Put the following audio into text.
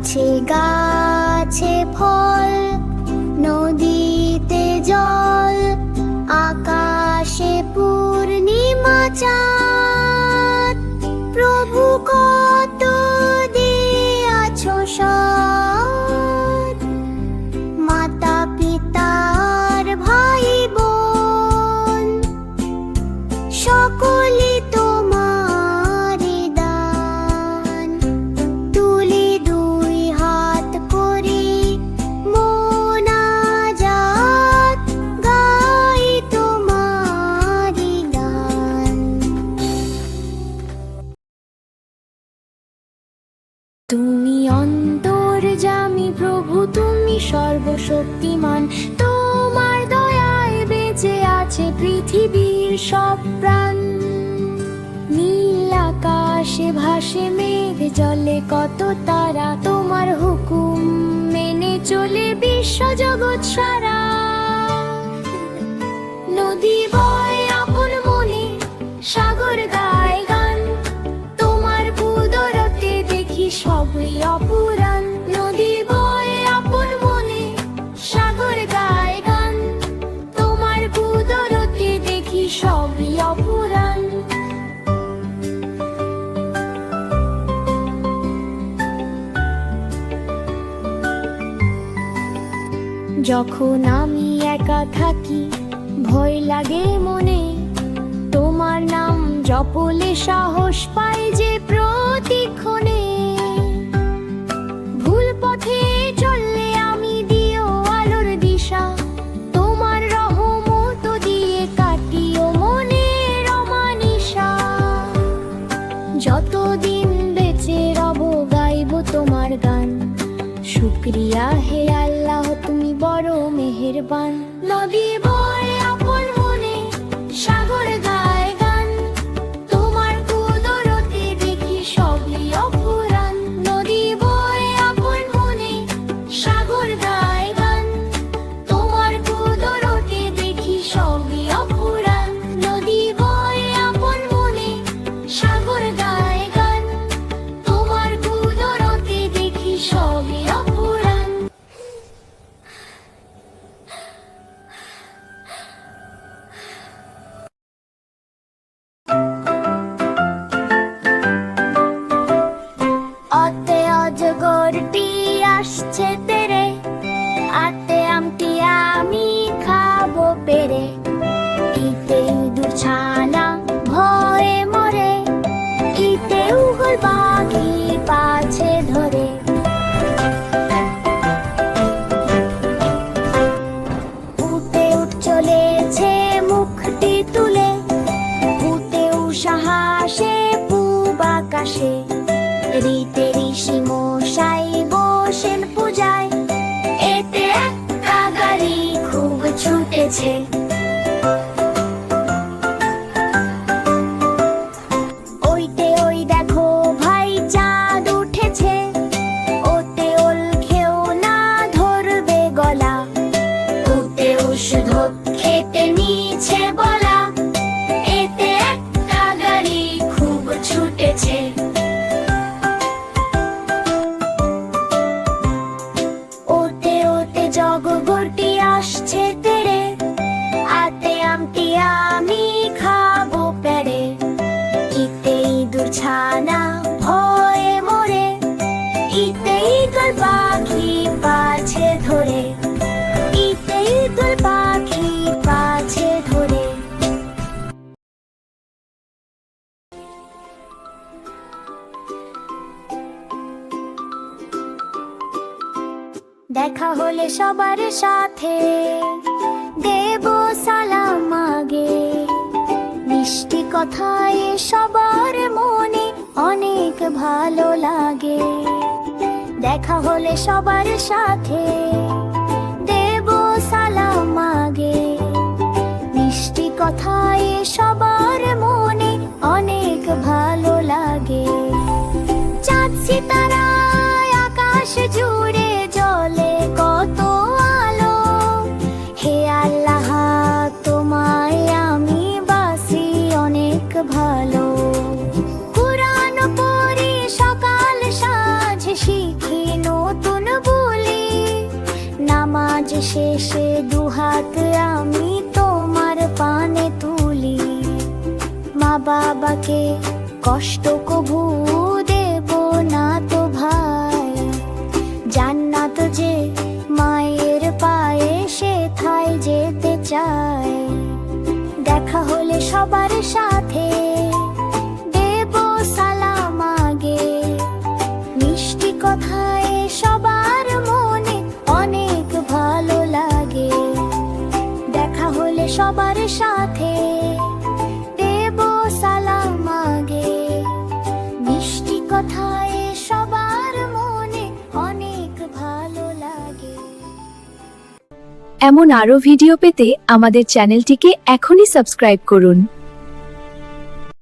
গাছে গাছে ফল, নদীতে জল, আকাশে পূর্ণিমা চাঁদ। প্রভু কত দিয়াছো সাথ, মাতা পিতার ভাই বোন, সকলে তোমারি দান। তুলি দুই হাত করি মোনাজাত, গাই তোমারি গান। তুমি অন্তর্যামী প্রভু, তুমি সর্বশক্তিমান, তোমার দয়ায় বেঁচে আছে পৃথিবীর সব প্রাণ। নীল আকাশে ভাসে মেঘ, জলে কত তারা, তোমার হুকুম মেনে চলে বিশ্ব জগৎ সারা। নদী বয় আপন মনে, সাগর গায় গান, তোমার কুদরতে দেখি সবই অপুরাণ। নদী বয় আপন মনে, সাগর গায় গান, তোমার কুদরতে দেখি সবই অপুরাণ। যখন আমি একা থাকি, ভয় লাগে মনে, তোমার নাম জপলে সাহস পাই যে প্রতিক্ষণে। ভুল পথে চললে আমি দিও আলোর দিশা, তোমার রহমত দিয়ে কাটিও মনের অমানিসা। যতদিন বেঁচে রব গাইব তোমার গান, শুকরিয়া হে আল্লাহ তুমি বড় মেহেরবান। নদী বয় আপন মনে, সাগর গায় গান, তোমার কুদরতে দেখি সবই অপুরাণ। নদী বয় আপন মনে, সাগর গায় গান, তোমার কুদরতে দেখি সবই অপুরাণ। নদী বয় আপন মনে, সাগর গায় গান, তোমার কুদরতে দেখি সবই অপুরাণ। অতে অজগরটি আসছে তেরে, আতে আমটি আমি খাবো পেরে। ইতে ইঁদুর ছানা ভয়ে মরে, ইতে উগল পাখি পাছে ধরে। উঠে উঠ চলেছে মুখটি তুলে, উঠে উষা হাসে পূব আকাশে। রিতে ঋষি মশাই বসেন পূজায়, এতে একটা গাড়ি খুব ছুটেছে। ওইতে ওই দেখো ভাই চাঁদ উঠেছে, ওতে ওল খেও না ধরবে গলা। ওতে ওষুধ খেতে নিচে বলা, এতে একটা গাড়ি খুব ছুটেছে। ওতে ওতে জগগোরটি আসছে তেরে, আতে আমটি আমি খাবো পেরে। ইতে ইঁদুর ছানা ভয়ে মরে, ইতে ইগল পাখি পাছে ধরে। ইতে ইগল পাখি পাছে ধরে। দেখা হলে সবার সাথে দেব সালাম আগে, মিষ্টি কথায় সবার মনে অনেক ভালো লাগে। দেখা হলে সবার সাথে দেব সালাম আগে, মিষ্টি কথায় সবার মনে অনেক ভালো লাগে। চাঁদ সিতারা আকাশ জুড়ে জ্বলে কত আলো, হে আল্লাহ তোমায় আমি বাসি অনেক ভালো। কুরআন পড়ি সকাল সাঁঝ শিখি এসে দুহাত আমি তোমার পানে তুলি। মা বাবাকে কষ্ট কভু দেব না তো ভাই, জান্নাত যে মায়ের পায়ে সেথায় যেতে চাই। দেখা হলে সবার সাথে দেব সালাম আগে, মিষ্টি কথায় সবার মনে অনেক ভালো লাগে। দেখা হলে সবার সাথে দেব সালাম আগে, মিষ্টি কথায় সবার মনে অনেক ভালো লাগে। এমন আরো ভিডিও পেতে আমাদের চ্যানেলটিকে এখনই সাবস্ক্রাইব করুন।